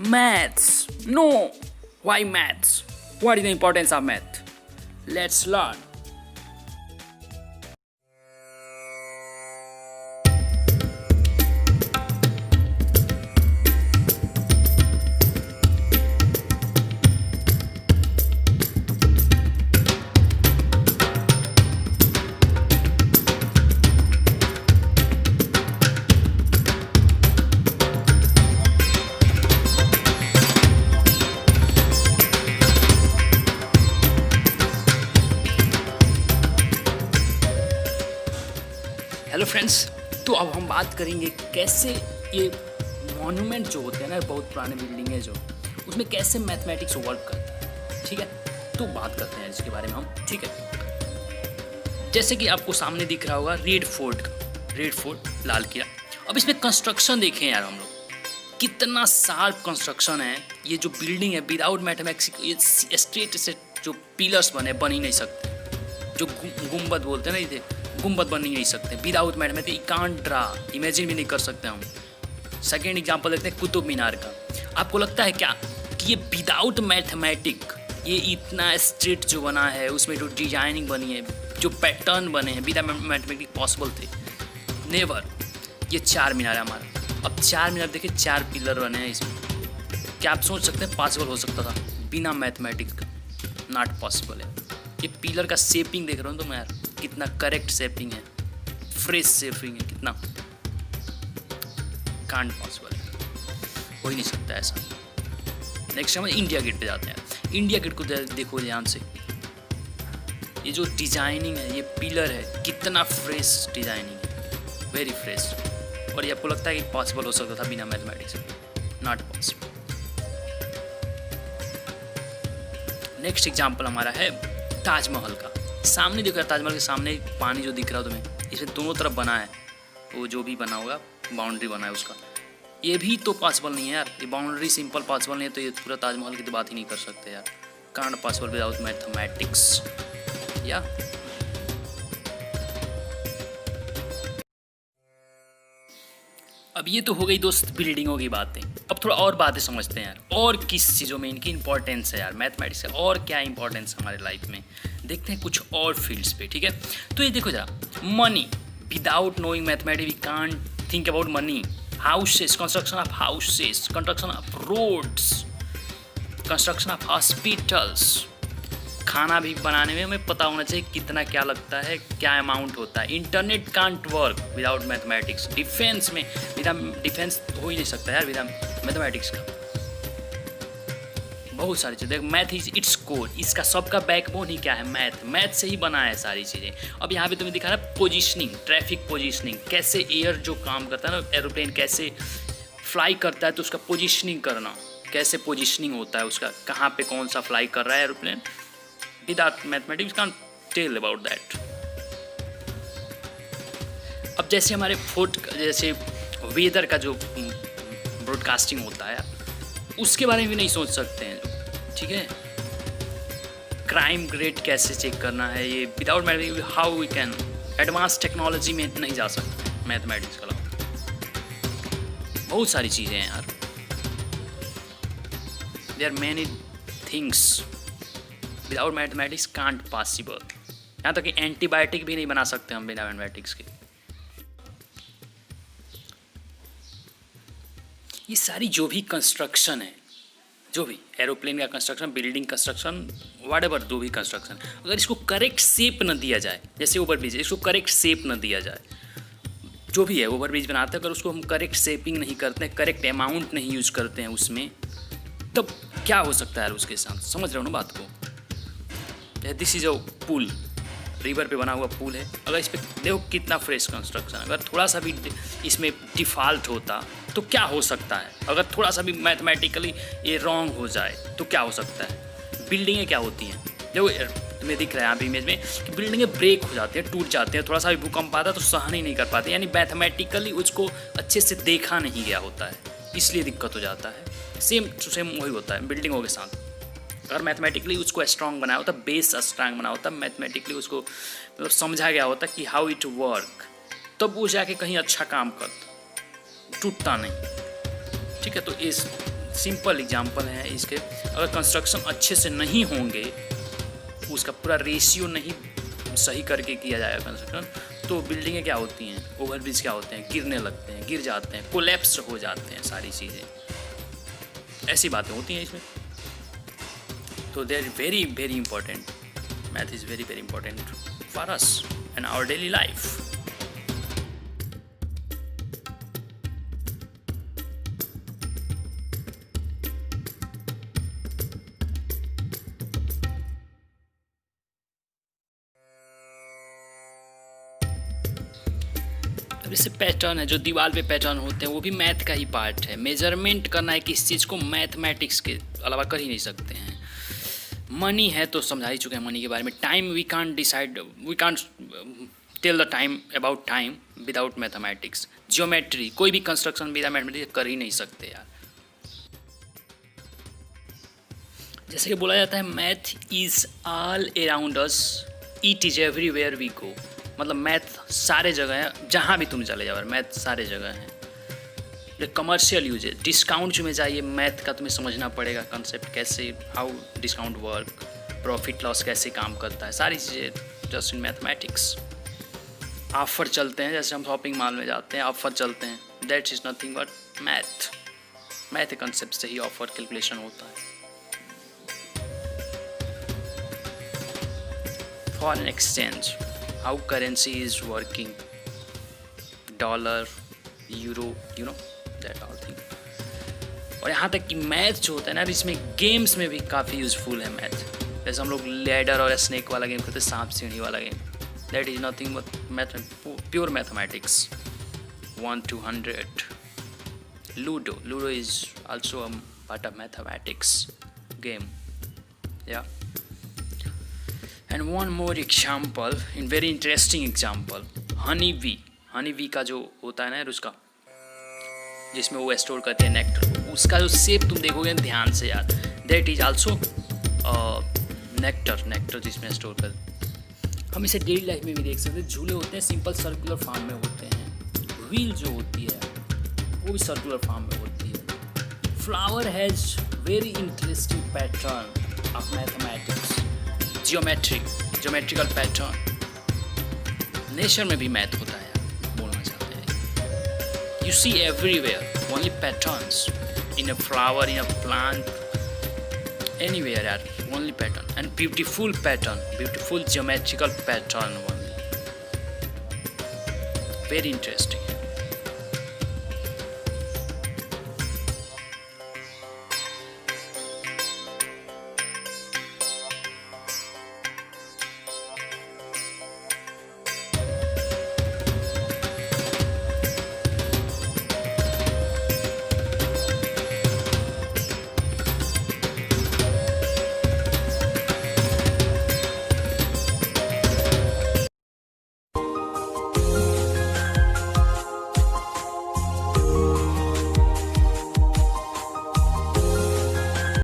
Maths. No. Why maths? What is the importance of math? Let's learn. Hello friends, तो अब हम बात करेंगे कैसे ये मॉन्यूमेंट जो होते हैं ना, बहुत पुराने बिल्डिंग है जो, उसमें कैसे मैथमेटिक्स वर्क करता है। ठीक है, तो बात करते हैं इसके बारे में हम। ठीक है, जैसे कि आपको सामने दिख रहा होगा रेड फोर्ट लाल किला। अब इसमें कंस्ट्रक्शन देखें यार, हम लोग कितना शार्प कंस्ट्रक्शन है। ये जो बिल्डिंग है विदाउट मैथमेटिक्स, ये स्ट्रेट से जो पिलर्स बन ही नहीं सकते, जो गुम्बद बोलते हैं ना, ये गुम्बद बन ही नहीं सकते without mathematics. Can't draw, imagine भी नहीं कर सकते हम। सेकेंड एग्जांपल देखते हैं कुतुब मीनार का। आपको लगता है क्या कि ये विदाउट मैथमेटिक, ये इतना स्ट्रेट जो बना है, उसमें जो डिजाइनिंग बनी है, जो पैटर्न बने हैं, विदाउट मैथमेटिक पॉसिबल थे? नेवर। ये 4 मीनार है हमारा। अब 4 मीनार देखिए, 4 पिलर बने हैं इसमें। क्या आप सोच सकते हैं पॉसिबल हो सकता था बिना मैथमेटिक्स का? नॉट पॉसिबल है। ये पिलर का शेपिंग देख रहा हूँ तो मैं यार, कितना करेक्ट शेपिंग है, फ्रेश शेपिंग है, कितना कांट पॉसिबल है, हो ही नहीं सकता ऐसा। नेक्स्ट हम इंडिया गेट पे जाते हैं। इंडिया गेट को देखो ध्यान से, ये जो डिजाइनिंग है, ये पिलर है, कितना फ्रेश डिजाइनिंग है, वेरी फ्रेश। और ये आपको लगता है कि पॉसिबल हो सकता था बिना mathematics? Not possible. Next example हमारा है ताजमहल का। सामने देखो, ताजमहल के सामने पानी जो दिख रहा है तुम्हें, इसे दोनों तरफ बना है, वो जो भी बना होगा बाउंड्री बना है उसका, ये भी तो पॉसिबल नहीं है यार। ये बाउंड्री सिंपल पॉसिबल नहीं है, तो ये पूरा ताजमहल की तो बात ही नहीं कर सकते यार। Can't possible without mathematics. या अब ये तो हो गई दोस्त बिल्डिंगों की बातें। अब थोड़ा और बातें समझते हैं यार, और किस चीज़ों में इनकी इंपॉर्टेंस है यार, मैथमेटिक्स का और क्या इंपॉर्टेंस है हमारे लाइफ में। देखते हैं कुछ और फील्ड्स पे। ठीक है, तो ये देखो जरा, money. Without knowing mathematics we can't think about money. Houses, construction of houses, construction of roads, construction of hospitals. खाना भी बनाने में हमें पता होना चाहिए कितना क्या लगता है, क्या अमाउंट होता है। Internet can't work without mathematics. Defence में डिफेंस हो ही नहीं सकता यार बिना मैथमेटिक्स का। बहुत सारी चीज़ें, मैथ इज इट्स कोर, इसका सबका बैकबोन ही क्या है? मैथ। मैथ से ही बना है सारी चीज़ें। अब यहाँ पे तुम्हें दिखा रहा है पोजिशनिंग, ट्रैफिक पोजिशनिंग, कैसे एयर जो काम करता है ना, एरोप्लेन कैसे फ्लाई करता है, तो उसका पोजिशनिंग करना, कैसे पोजिशनिंग होता है उसका, कहाँ पे कौन सा फ्लाई कर रहा है aeroplane. Without mathematics can't tell about that. अब जैसे हमारे जैसे वेदर का जो ब्रॉडकास्टिंग होता है, उसके बारे में भी नहीं सोच सकते हैं। ठीक है, क्राइम रेट कैसे चेक करना है, ये without mathematics how we can. Advance technology में नहीं जा सकते मैथमेटिक्स के अलावा। बहुत सारी चीज़ें हैं यार, there are many things without mathematics can't possible. यहाँ तक कि एंटीबायोटिक भी नहीं बना सकते हम बिना मैथमेटिक्स के। ये सारी जो भी कंस्ट्रक्शन है, जो भी एरोप्लेन का कंस्ट्रक्शन, बिल्डिंग कंस्ट्रक्शन, व्हाटएवर जो भी कंस्ट्रक्शन, अगर इसको करेक्ट शेप न दिया जाए, जैसे ओवरब्रिज, इसको करेक्ट शेप न दिया जाए, जो भी है ओवरब्रिज बनाते हैं, अगर उसको हम करेक्ट शेपिंग नहीं करते हैं, करेक्ट अमाउंट नहीं यूज करते हैं उसमें, तब क्या हो सकता है यार उसके साथ? समझ रहे हो ना बात को? दिस इज अ पुल, रिवर पे बना हुआ पुल है। अगर इस पर देखो कितना फ्रेश कंस्ट्रक्शन, अगर थोड़ा सा भी इसमें डिफ़ॉल्ट होता तो क्या हो सकता है? अगर थोड़ा सा भी मैथमेटिकली ये रॉन्ग हो जाए तो क्या हो सकता है? बिल्डिंगें क्या होती हैं, देखो तुम्हें दिख रहा है यहाँ पे इमेज में कि बिल्डिंगें ब्रेक हो जाती हैं, टूट जाती हैं, थोड़ा सा भी भूकंप आता तो सहन ही नहीं कर पाते, यानी मैथमेटिकली उसको अच्छे से देखा नहीं गया होता है, इसलिए दिक्कत हो जाता है। सेम टू सेम वही होता है बिल्डिंगों के साथ। अगर मैथमेटिकली उसको स्ट्रॉन्ग बनाया होता, बेस स्ट्रॉन्ग बना होता, मैथमेटिकली उसको मतलब समझा गया होता कि हाउ इट वर्क, तब वो जाके कहीं अच्छा काम करता, टूटता नहीं। ठीक है, तो इस सिंपल एग्जांपल है इसके। अगर कंस्ट्रक्शन अच्छे से नहीं होंगे, उसका पूरा रेशियो नहीं सही करके किया जाएगा कंस्ट्रक्शन, तो बिल्डिंगें क्या होती हैं, ओवरब्रिज क्या होते हैं, गिरने लगते हैं, गिर जाते हैं, कोलैप्स हो जाते हैं, सारी चीज़ें ऐसी बातें होती हैं इसमें। तो they are very very important, math is very very important for us and our daily life. जैसे पैटर्न है, जो दीवार पे पैटर्न होते हैं, वो भी मैथ का ही पार्ट है। मेजरमेंट करना है किस चीज़ को, मैथमेटिक्स के अलावा कर ही नहीं सकते हैं। मनी है तो समझा ही चुके हैं मनी के बारे में। Time we can't decide, we can't tell the time about time without mathematics. Geometry, कोई भी कंस्ट्रक्शन बिना मैथमेटिक्स कर ही नहीं सकते यार। जैसे कि बोला जाता है math is all around us, it is everywhere we go. मतलब मैथ सारे जगह है, जहाँ भी तुम चले जाओ मैथ सारे जगह है। जो कमर्शियल यूज है, डिस्काउंट में जाइए, मैथ का तुम्हें समझना पड़ेगा कंसेप्ट, कैसे how discount work, profit loss कैसे काम करता है, सारी चीज़ें जस्ट इन मैथमेटिक्स। ऑफर चलते हैं, जैसे हम शॉपिंग मॉल में जाते हैं, ऑफर चलते हैं, that is nothing but math. Math concept से ही ऑफर कैलकुलेशन होता है। Foreign exchange, how currency is working, dollar, euro, you know that all thing। और यहाँ तक कि मैथ जो होता है ना, इसमें गेम्स में भी काफ़ी यूजफुल है मैथ। जैसे हम लोग लैडर और स्नेक वाला गेम खेलते हैं, सांप सीढ़ी वाला game, that is nothing but math, pure mathematics. 1 to 100। Ludo is also a part of mathematics game, या। And one more example, in very interesting example, honey bee का जो होता है ना उसका, जिसमें वो स्टोर करते हैं नेक्टर, उसका जो शेप तुम देखोगे ध्यान से यार, दैट इज आल्सो नेक्टर जिसमें स्टोर कर। हम इसे डेली लाइफ में भी देख सकते हैं। झूले होते हैं सिंपल सर्कुलर फॉर्म में होते हैं, व्हील जो होती है वो भी सर्कुलर फॉर्म में होती है। Flower has very interesting pattern of mathematics, geometrical pattern. Nature में भी मैथ होता है, बोलना चाहते हैं। You see everywhere only patterns, in a flower, in a plant, anywhere यार, only pattern and beautiful pattern, beautiful geometrical pattern only. Very interesting है।